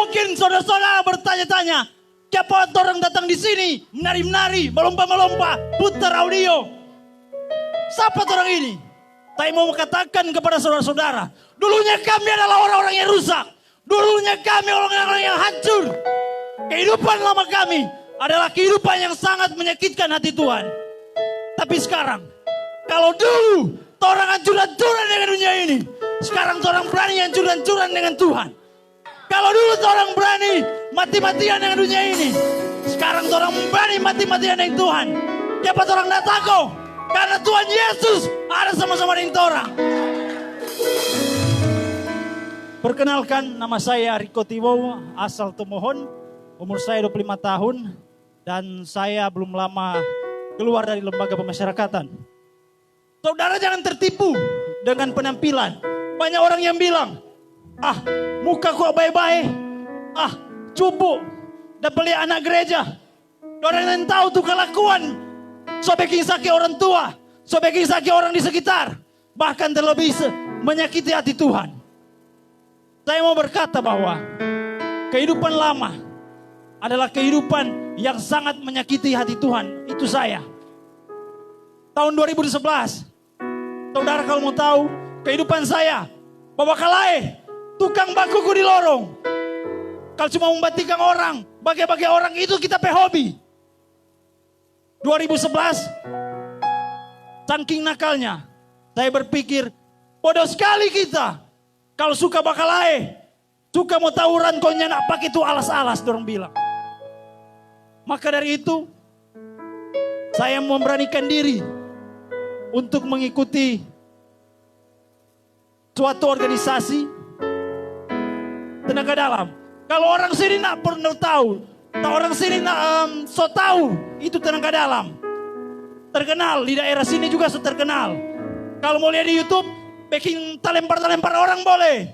Mungkin saudara-saudara bertanya-tanya, siapa orang datang di sini menari-menari, melompa-melompa, putar audio. Siapa orang ini? Saya mau katakan kepada saudara-saudara, dulunya kami adalah orang-orang yang rusak. Dulunya kami orang-orang yang hancur. Kehidupan lama kami adalah kehidupan yang sangat menyakitkan hati Tuhan. Tapi sekarang, kalau dulu orang hancur-hancuran dengan dunia ini, sekarang orang berani hancur-hancuran dengan Tuhan. Kalau dulu orang berani mati-matian dengan dunia ini, sekarang orang berani mati-matian dengan Tuhan. Siapa orang datang kok? Karena Tuhan Yesus ada sama-sama dengan orang. Perkenalkan, nama saya Riko Tiwo, asal Tomohon. Umur saya 25 tahun. Dan saya belum lama keluar dari lembaga pemasyarakatan. Saudara jangan tertipu dengan penampilan. Banyak orang yang bilang, muka kok baik-baik. Cupu. Dan beli anak gereja. Orang yang tahu tuh kelakuan. Sobeking sakit orang tua. Sobeking sakit orang di sekitar. Bahkan terlebih menyakiti hati Tuhan. Saya mau berkata bahwa kehidupan lama adalah kehidupan yang sangat menyakiti hati Tuhan. Itu saya. Tahun 2011. Saudara kalau mau tahu kehidupan saya. Bawa kalai. Tukang bakuku di lorong. Kalau cuma membatikan orang. Bagi-bagi orang itu kita hobi. 2011. Saking nakalnya. Saya berpikir. Bodoh sekali kita. Kalau suka bakalai, suka mau tawuran, kau nak pakai itu alas-alas, dorong bilang. Maka dari itu, saya memberanikan diri untuk mengikuti suatu organisasi tenaga dalam. Kalau orang sini nak pernah tahu, orang sini nak so tahu, itu tenaga dalam. Terkenal di daerah sini juga terkenal. Kalau mau lihat di YouTube, backing talempar-talempar orang boleh.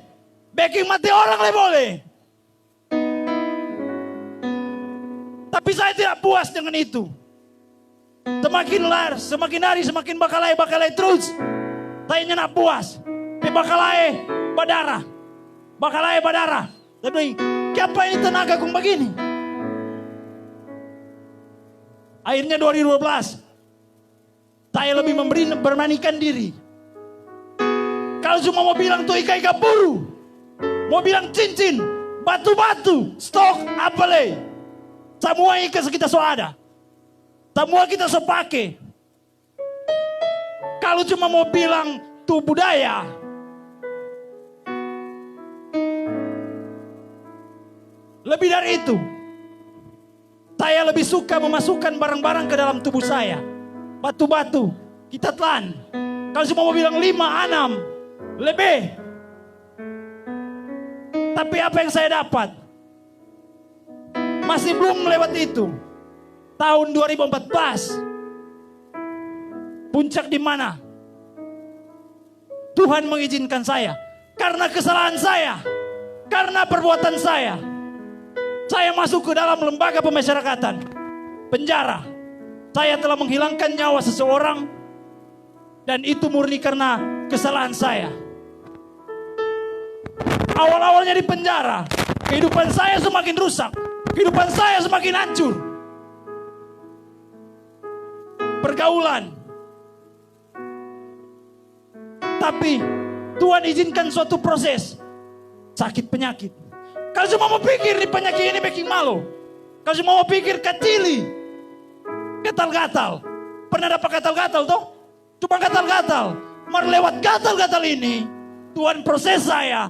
Backing mati orang boleh. Tapi saya tidak puas dengan itu. Semakin hari semakin bakalai terus. Saya nyenak puas. Bakalai badara. Bakalai badara. Tapi siapa ini tenaga kong begini? Akhirnya 2012. Saya lebih bermanikan diri. Kalau cuma mau bilang tuh ika-ika buru. Mau bilang cincin. Batu-batu. Stok. Apalagi. Semua ika kita so ada. Semua kita so pakai. Kalau cuma mau bilang tuh budaya. Lebih dari itu. Saya lebih suka memasukkan barang-barang ke dalam tubuh saya. Batu-batu. Kita telan. Kalau cuma mau bilang 5, 6. Lebih. Tapi apa yang saya dapat? Masih belum melewat itu. Tahun 2014. Puncak di mana? Tuhan mengizinkan saya. Karena kesalahan saya. Karena perbuatan saya. Saya masuk ke dalam lembaga pemasyarakatan. Penjara. Saya telah menghilangkan nyawa seseorang. Dan itu murni karena kesalahan saya. Awal-awalnya di penjara, kehidupan saya semakin rusak, kehidupan saya semakin hancur. Pergaulan. Tapi Tuhan izinkan suatu proses. Sakit penyakit. Kalau cuma mau pikir di penyakit ini bikin malu. Kalau cuma mau pikir kecili. Gatal-gatal. Pernah dapat gatal-gatal toh? Cuma gatal-gatal. Melewat gatal-gatal ini, Tuhan proses saya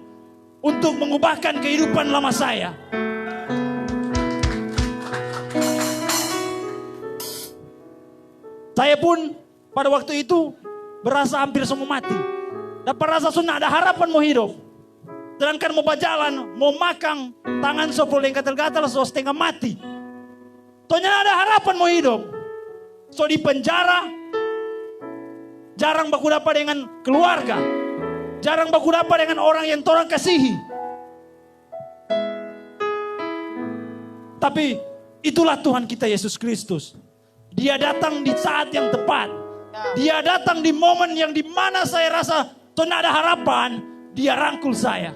untuk mengubahkan kehidupan lama saya. Saya pun pada waktu itu berasa hampir semua mati. Dapat rasa sudah ada harapan mau hidup. Sedangkan mau berjalan, mau makan, tangan sopol yang gatal-gatal, so setengah mati. Soalnya ada harapan mau hidup. So di penjara, jarang baku dapat dengan keluarga. Jarang baku dapat dengan orang yang torang kasihi. Tapi itulah Tuhan kita Yesus Kristus. Dia datang di saat yang tepat. Dia datang di momen yang dimana saya rasa tidak ada harapan. Dia rangkul saya.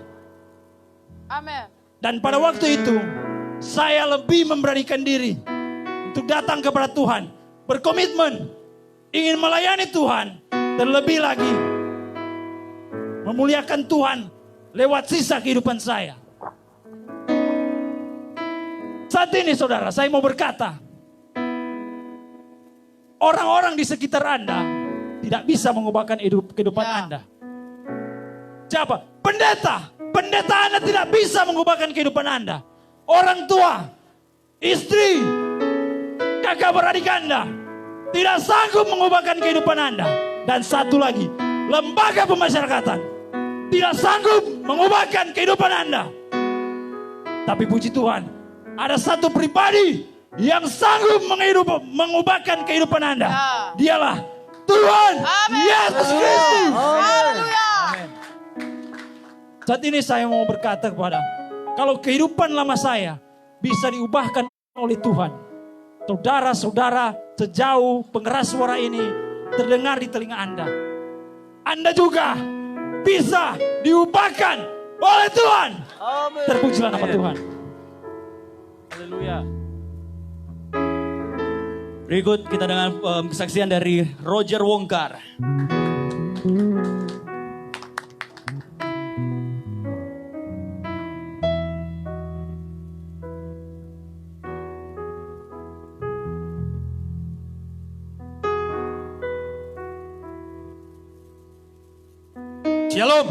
Amin. Dan pada waktu itu, saya lebih memberanikan diri untuk datang kepada Tuhan. Berkomitmen, ingin melayani Tuhan. Dan lebih lagi, memuliakan Tuhan lewat sisa kehidupan saya. Saat ini saudara, saya mau berkata, orang-orang di sekitar Anda tidak bisa mengubahkan kehidupan Anda. Siapa? Pendeta. Pendeta Anda tidak bisa mengubahkan kehidupan Anda. Orang tua, istri, kakak beradik Anda tidak sanggup mengubahkan kehidupan Anda. Dan satu lagi, lembaga pemasyarakatan tidak sanggup mengubahkan kehidupan Anda. Tapi puji Tuhan, ada satu pribadi yang sanggup mengubahkan kehidupan Anda. Dialah Tuhan Yesus Kristus. Haleluya. Saat ini saya mau berkata kepada, kalau kehidupan lama saya bisa diubahkan oleh Tuhan. Saudara-saudara sejauh pengeras suara ini terdengar di telinga Anda. Anda juga bisa diubahkan oleh Tuhan. Amin. Terpujilah nama Tuhan. Haleluya. Berikut kita dengan kesaksian dari Roger Wongkar. Shalom.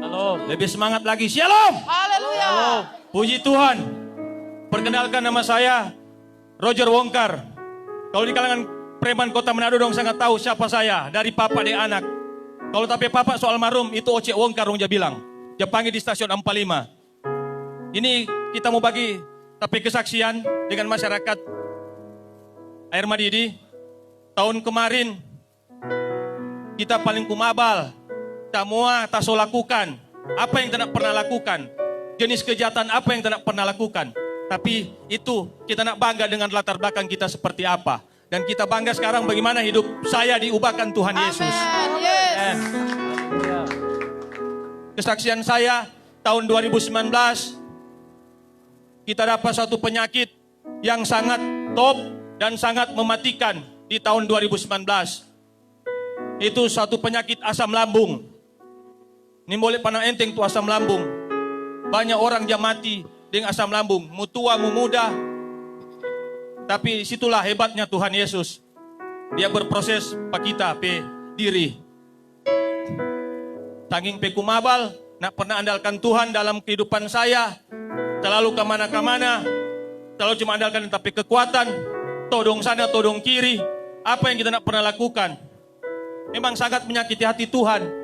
Halo. Lebih semangat lagi. Shalom. Haleluya. Puji Tuhan. Perkenalkan nama saya Roger Wongkar. Kalau di kalangan preman kota Manado dong sangat tahu siapa saya. Dari papa de anak. Kalau tapi papa soal marum itu Ocek Wongkar dong dia bilang. Dia panggil di stasiun 45. Ini kita mau bagi tapi kesaksian dengan masyarakat Air Madidi. Tahun kemarin kita paling kumabal. Semua tak so lakukan. Apa yang tidak pernah lakukan. Jenis kejahatan apa yang tidak pernah lakukan. Tapi itu kita nak bangga dengan latar belakang kita seperti apa. Dan kita bangga sekarang bagaimana hidup saya diubahkan Tuhan Yesus. Amin. Yes. Kesaksian saya tahun 2019. Kita dapat satu penyakit yang sangat top dan sangat mematikan di tahun 2019. Itu satu penyakit asam lambung. Ini boleh pandang enteng tuh asam lambung. Banyak orang dia mati dengan asam lambung. Mu tua, mu muda. Tapi situlah hebatnya Tuhan Yesus. Dia berproses pak kita pe diri. Tanging pe kumabal, nak pernah andalkan Tuhan dalam kehidupan saya. Selalu kemana-kamana. Selalu cuma andalkan tapi kekuatan. Todong sana, todong kiri. Apa yang kita nak pernah lakukan. Memang sangat menyakiti hati Tuhan.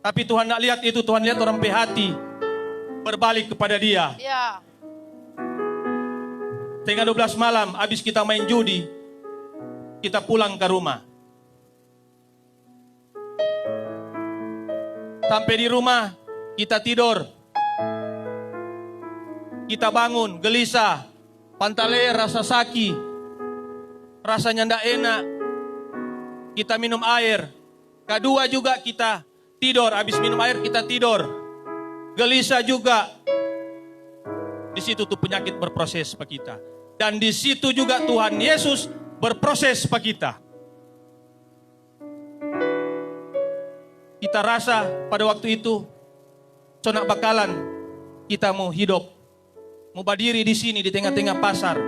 Tapi Tuhan nak lihat itu, Tuhan lihat orang hati berbalik kepada Dia. Ya. Tengah 12 malam, habis kita main judi, kita pulang ke rumah. Sampai di rumah, kita tidur. Kita bangun, gelisah, pantale rasa sakit, rasanya ndak enak. Kita minum air. Kedua juga kita tidur, habis minum air kita tidur. Gelisah juga. Di situ tuh penyakit berproses pak kita. Dan di situ juga Tuhan Yesus berproses pak kita. Kita rasa pada waktu itu sonak bakalan kita mau hidup. Mau berdiri di sini di tengah-tengah pasar.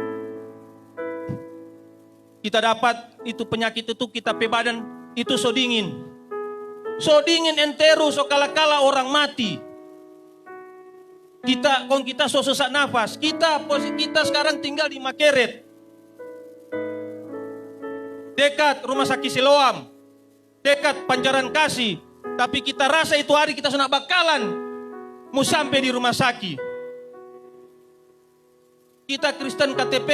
Kita dapat itu penyakit itu kita pe badan itu so dingin. So dingin entero, so kala-kala orang mati. Kita so sesak nafas. Kita sekarang tinggal di Makeret. Dekat rumah sakit Siloam. Dekat Panjaran Kasih. Tapi kita rasa itu hari kita sudah bakalan mau sampai di rumah sakit. Kita Kristen KTP.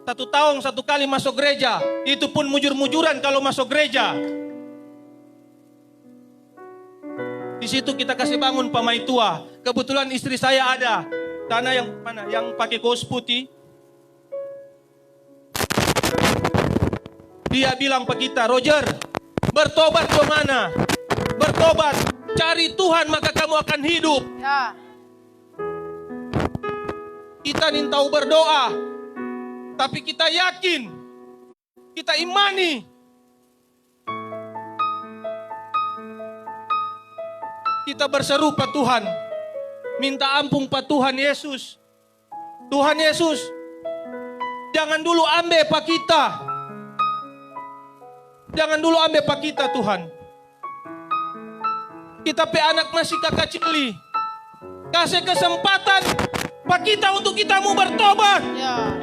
1 tahun 1 kali masuk gereja. Itu pun mujur-mujuran kalau masuk gereja. Di situ kita kasih bangun pamai tua. Kebetulan istri saya ada. Tanah yang mana? Yang pakai kaos putih. Dia bilang ke kita, Roger, bertobat ke mana? Bertobat, cari Tuhan maka kamu akan hidup. Ya. kita nih tahu berdoa, tapi kita yakin, kita imani. Kita berseru Pak Tuhan, minta ampun Pak Tuhan Yesus. Tuhan Yesus, jangan dulu ambil Pak kita. Jangan dulu ambil Pak kita Tuhan. Kita pe anak masih kakak cili. Kasih kesempatan Pak kita untuk kita mau bertobat. Ya.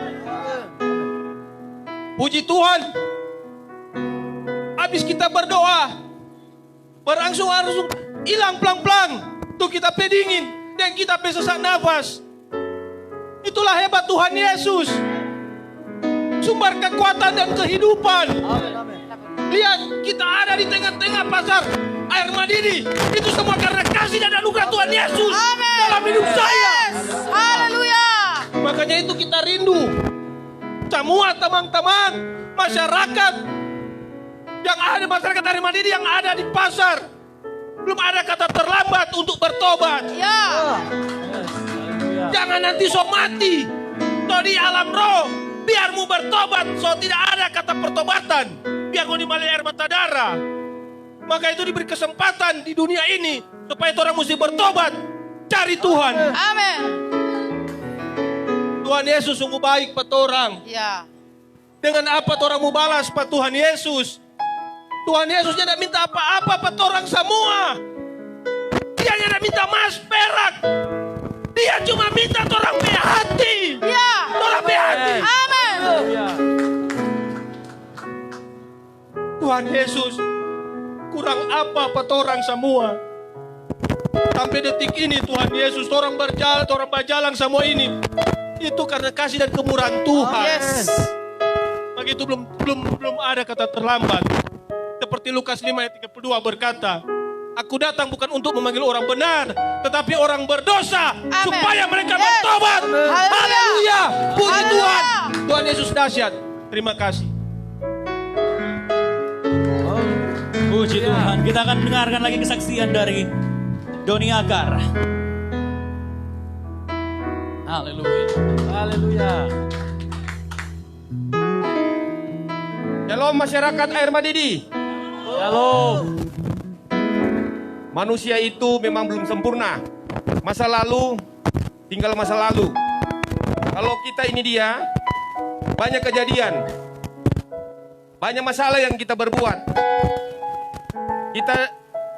Puji Tuhan. Habis kita berdoa, berangsur-angsur hilang pelang-pelang. Tuh kita pe dingin dan kita pe sesak nafas. Itulah hebat Tuhan Yesus. Sumber kekuatan dan kehidupan. Lihat, kita ada di tengah-tengah pasar air Madidi. Itu semua karena kasih dan anugerah Tuhan Yesus dalam hidup saya. Haleluya. Makanya itu kita rindu. Semua teman-teman masyarakat yang ada, masyarakat air Madidi yang ada di pasar. Belum ada kata terlambat untuk bertobat. Ya. Jangan nanti sok mati. So di alam roh, biarmu bertobat. So tidak ada kata pertobatan. Biar kau dimali air mata darah. Maka itu diberi kesempatan di dunia ini supaya orang mesti bertobat. Cari Tuhan. Amin. Tuhan Yesus sungguh baik pada orang. Ya. Dengan apa orang mau balas pada Tuhan Yesus? Tuhan Yesus tidak minta apa-apa pada orang semua. Dia tidak minta emas perak. Dia cuma minta orang punya hati. Ya. Orang punya hati. Amin. Tuhan Yesus, kurang apa pada orang semua? Sampai detik ini Tuhan Yesus, orang berjalan semua ini. Itu karena kasih dan kemurahan Tuhan. Yes. Begitu belum ada kata terlambat. Seperti Lukas 5 ayat 32 berkata, Aku datang bukan untuk memanggil orang benar, tetapi orang berdosa, Amen. supaya mereka Yes. bertobat. Haleluya. Haleluya. Puji Haleluya. Tuhan. Tuhan Yesus dahsyat. Terima kasih. Puji Tuhan. Kita akan mendengarkan lagi kesaksian dari Doni Akar. Haleluya. Haleluya. Shalom masyarakat air Madidi. Shalom. Manusia itu memang belum sempurna. Masa lalu tinggal masa lalu. Kalau kita ini dia, banyak kejadian. Banyak masalah yang kita berbuat.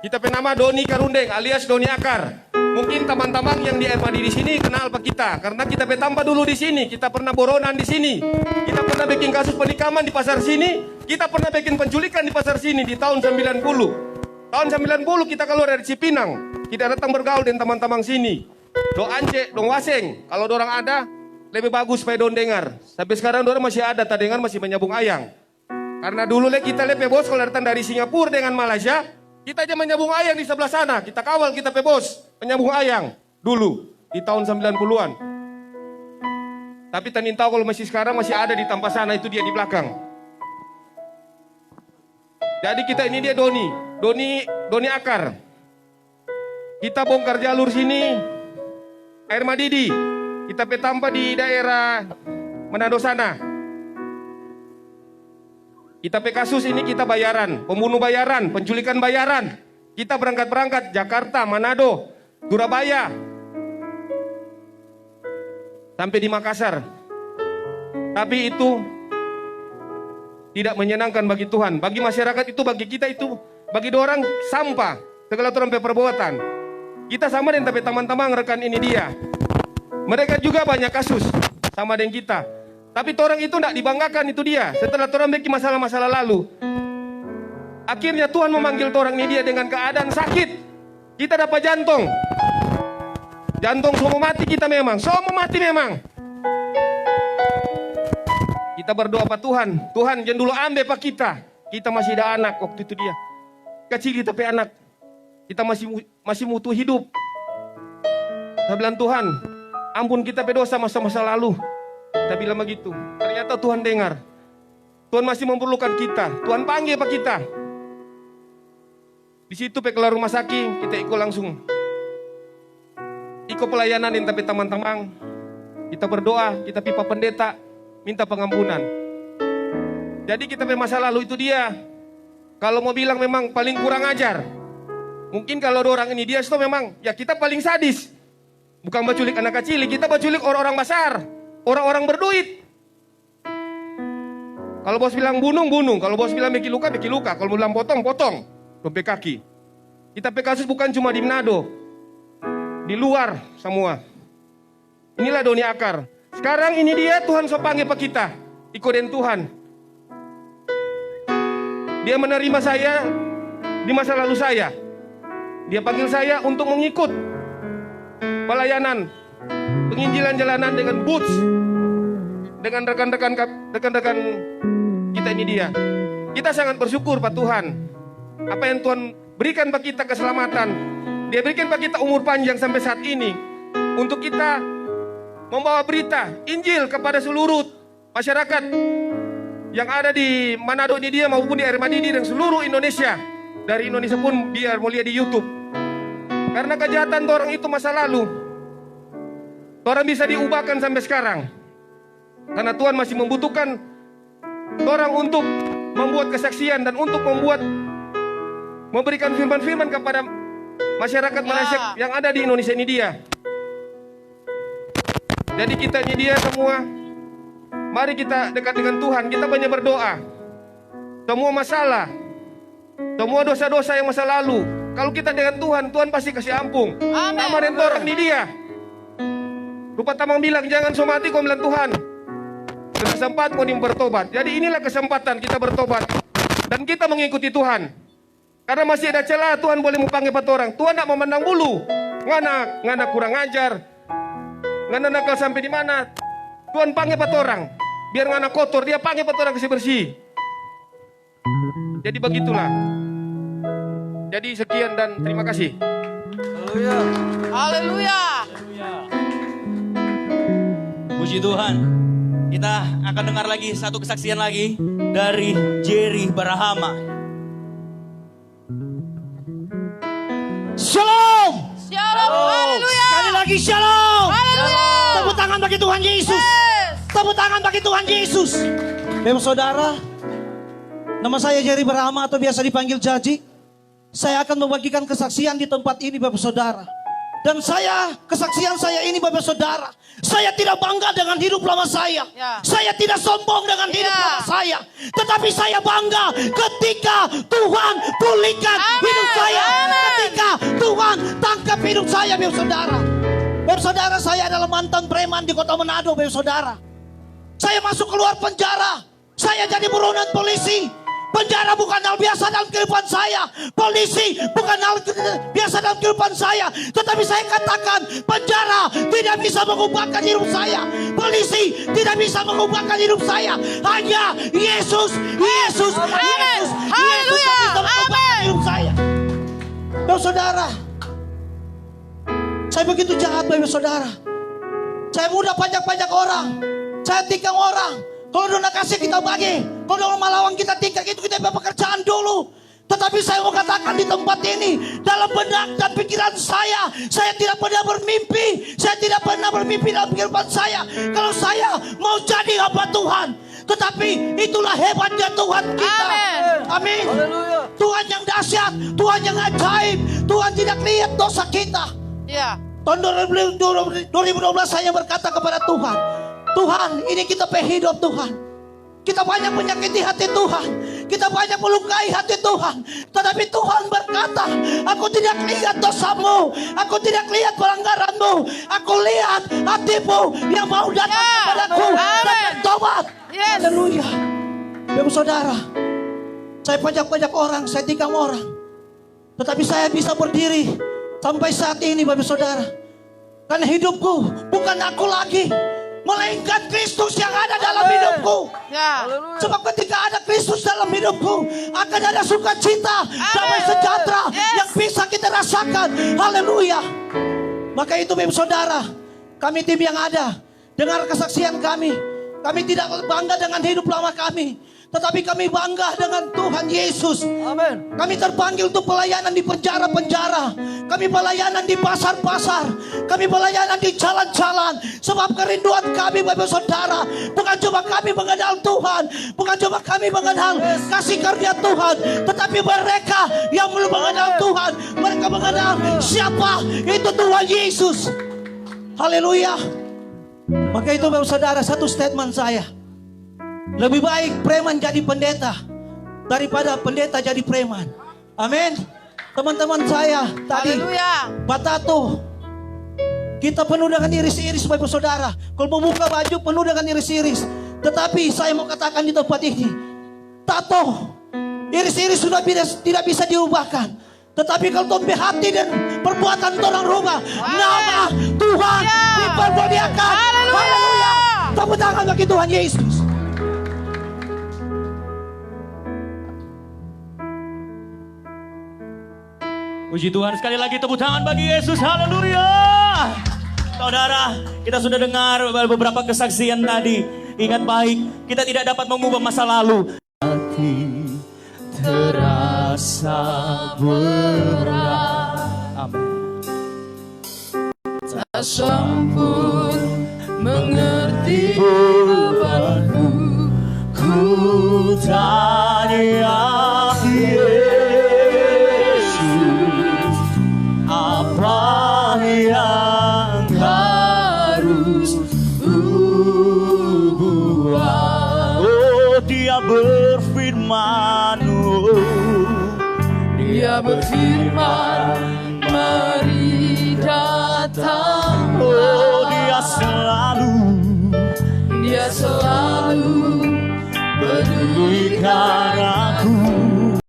Kita penama Doni Karundeng alias Doni Akar. Mungkin teman-teman yang di RMAD di sini kenal apa kita, karena kita petamba dulu di sini, kita pernah boronan di sini, kita pernah bikin kasus penikaman di pasar sini, kita pernah bikin penculikan di pasar sini di tahun 90. Tahun 90 kita keluar dari Cipinang, kita datang bergaul dengan teman-teman sini. Do Ance, do Waseng, kalau dorang ada lebih bagus supaya don dengar. Sampai sekarang dorang masih ada, tak dengar masih menyambung ayang. Karena dulu kita lihat bos kalau datang dari Singapura dengan Malaysia, kita aja menyambung ayang di sebelah sana. Kita kawal kita bos menyambung ayang dulu di tahun 90-an. Tapi tanin tahu kalau masih sekarang masih ada di tempat sana, itu dia di belakang. Jadi kita ini dia Doni Akar. Kita bongkar jalur sini air Madidi. Kita petampa di daerah Manado sana. Kita pe kasus ini kita bayaran, pembunuh bayaran, penculikan bayaran. Kita berangkat Jakarta, Manado, Surabaya, sampai di Makassar. Tapi itu tidak menyenangkan bagi Tuhan, bagi masyarakat itu, bagi kita itu, bagi orang sampah segala orang perbuatan. Kita sama dengan teman-teman rekan ini dia. Mereka juga banyak kasus sama dengan kita. Tapi orang itu tidak dibanggakan, itu dia. Setelah orang bikin masalah-masalah lalu, akhirnya Tuhan memanggil orang ini dia dengan keadaan sakit. Kita dapat jantung. Jantung semua mati kita memang. Semua mati memang. Kita berdoa Pak Tuhan. Tuhan jangan dulu ambil Pak kita. Kita masih ada anak waktu itu dia. Kecil kita pe anak. Kita masih mutu hidup. Saya bilang Tuhan, ampun kita pe dosa masa-masa lalu. Kita bilang begitu. Ternyata Tuhan dengar. Tuhan masih memerlukan kita. Tuhan panggil Pak kita. Di situ pe keluar rumah sakit, kita ikut langsung. Ikut pelayanan dengan teman-teman. Kita berdoa, kita pipa pendeta, minta pengampunan. Jadi kita punya masa lalu itu dia. Kalau mau bilang memang paling kurang ajar. Mungkin kalau ada orang ini dia itu memang, ya kita paling sadis. Bukan baculik anak kecil, kita baculik orang-orang besar. Orang-orang berduit. Kalau bos bilang bunuh, bunuh. Kalau bos bilang bikin luka, bikin luka. Kalau bilang potong, potong. Sampai kaki. Kita kasus bukan cuma di Manado. Di luar semua. Inilah Doni Akar. Sekarang ini dia Tuhan so panggil pak kita. Ikoden Tuhan. Dia menerima saya di masa lalu saya. Dia panggil saya untuk mengikut pelayanan penginjilan jalanan dengan boots, dengan rekan-rekan kita ini dia. Kita sangat bersyukur Pak Tuhan. Apa yang Tuhan berikan Pak kita keselamatan. Dia berikan Pak kita umur panjang sampai saat ini untuk kita membawa berita Injil kepada seluruh masyarakat yang ada di Manado ini dia maupun di Air Madidi dan seluruh Indonesia. Dari Indonesia pun dia mau lihat di YouTube. Karena kejahatan orang itu masa lalu. Orang bisa diubahkan sampai sekarang. Karena Tuhan masih membutuhkan orang untuk membuat kesaksian dan untuk memberikan firman-firman kepada masyarakat Malaysia yang ada di Indonesia ini dia. Jadi kita ini dia semua, mari kita dekat dengan Tuhan, kita banyak berdoa. Semua masalah, semua dosa-dosa yang masa lalu, kalau kita dengan Tuhan, Tuhan pasti kasih ampun. Sama dengan orang ini dia. Rupa Tamang bilang, jangan somati kau bilang Tuhan. Kesempatan kau bertobat. Jadi inilah kesempatan kita bertobat. Dan kita mengikuti Tuhan. Karena masih ada celah, Tuhan boleh memanggil orang. Tuhan tak memandang bulu. Ngana kurang ajar. Ngana nakal sampai di mana. Tuhan panggil orang. Biar ngana kotor, dia panggil orang kasih bersih. Jadi begitulah. Jadi sekian dan terima kasih. Haleluya. Haleluya. Puji Tuhan. Kita akan dengar lagi satu kesaksian lagi dari Jerry Barahama. Shalom. Shalom. Haleluya. Sekali lagi shalom. Haleluya. Tepuk tangan bagi Tuhan Yesus. Yes. Tepuk tangan bagi Tuhan Yesus. Bapak saudara, nama saya Jerry Barahama atau biasa dipanggil Jaji. Saya akan membagikan kesaksian di tempat ini Bapak saudara. Dan kesaksian saya ini Bapak saudara, saya tidak bangga dengan hidup lama saya. Ya. Saya tidak sombong dengan hidup lama saya. Tetapi saya bangga ketika Tuhan pulihkan hidup saya. Ketika Tuhan tangkap hidup saya Bapak saudara. Bapak saudara, saya adalah mantan preman di kota Manado Bapak saudara. Saya masuk keluar penjara. Saya jadi buronan polisi. Penjara bukan hal biasa dalam kehidupan saya. Polisi bukan hal biasa dalam kehidupan saya. Tetapi saya katakan, penjara tidak bisa mengubahkan hidup saya. Polisi tidak bisa mengubahkan hidup saya. Hanya Yesus, Yesus, Amen. Yesus, Yesus Haleluya. yang bisa mengubahkan hidup saya. Bapak saudara, saya begitu jahat Bapak saudara. Saya mudah pajak-pajak orang. Saya tikang orang. Kalau dona kasih kita bagi, kalau dona malawang kita tingkat, itu kita pekerjaan dulu. Tetapi saya mau katakan di tempat ini, dalam benak dan pikiran saya tidak pernah bermimpi. Saya tidak pernah bermimpi dalam kehidupan saya kalau saya mau jadi hamba Tuhan. Tetapi itulah hebatnya Tuhan kita. Amin. Tuhan yang dahsyat, Tuhan yang ajaib. Tuhan tidak lihat dosa kita. Ya. Tahun 2012 saya berkata kepada Tuhan, Tuhan, ini kita hidup Tuhan. Kita banyak menyakiti hati Tuhan. Kita banyak melukai hati Tuhan. Tetapi Tuhan berkata, aku tidak lihat dosamu. Aku tidak lihat pelanggaranmu. Aku lihat hatimu yang mau datang kepadaku dan bertobat. Yes. Haleluya. Bapak saudara, saya pajak-pajak orang, saya tikam orang. Tetapi saya bisa berdiri sampai saat ini Bapak saudara. Karena hidupku bukan aku lagi, melainkan Kristus yang ada dalam hidupku. Ya. Sebab ketika ada Kristus dalam hidupku, akan ada sukacita, damai sejahtera yang bisa kita rasakan. Haleluya. Maka itu Bapak saudara, kami tim yang ada, dengar kesaksian kami. Kami tidak bangga dengan hidup lama kami, Tetapi kami bangga dengan Tuhan Yesus. Amin. Kami terpanggil untuk pelayanan di penjara-penjara. Kami pelayanan di pasar-pasar. Kami pelayanan di jalan-jalan. Sebab kerinduan kami Bapak Saudara, bukan cuma kami mengenal Tuhan, bukan cuma kami mengenal kasih karunia Tuhan, tetapi mereka yang belum mengenal Tuhan, mereka mengenal siapa itu Tuhan Yesus. Haleluya. Maka itu Bapak Saudara, satu statement saya. Lebih baik preman jadi pendeta daripada pendeta jadi preman. Amin. Teman-teman saya tadi Haleluya. Batato, kita penuh dengan iris-iris Bapak Saudara. Kalau membuka baju penuh dengan iris-iris. Tetapi saya mau katakan di tempat ini, tato, iris-iris sudah tidak bisa diubahkan. Tetapi kalau tombe hati dan perbuatan orang rubah, nama Tuhan dipermuliakan. Haleluya. Tepuk tangan bagi Tuhan Yesus. Puji Tuhan, sekali lagi tepuk tangan bagi Yesus. Haleluya. Saudara, kita sudah dengar beberapa kesaksian tadi. Ingat baik, kita tidak dapat mengubah masa lalu. Hati terasa berat. Amin. Tak sempur mengerti bebanku. Ku tanya Yesus, apa yang harus buat? Oh, dia berfirman, Dia berfirman, mari datang. oh, dia selalu peduli karena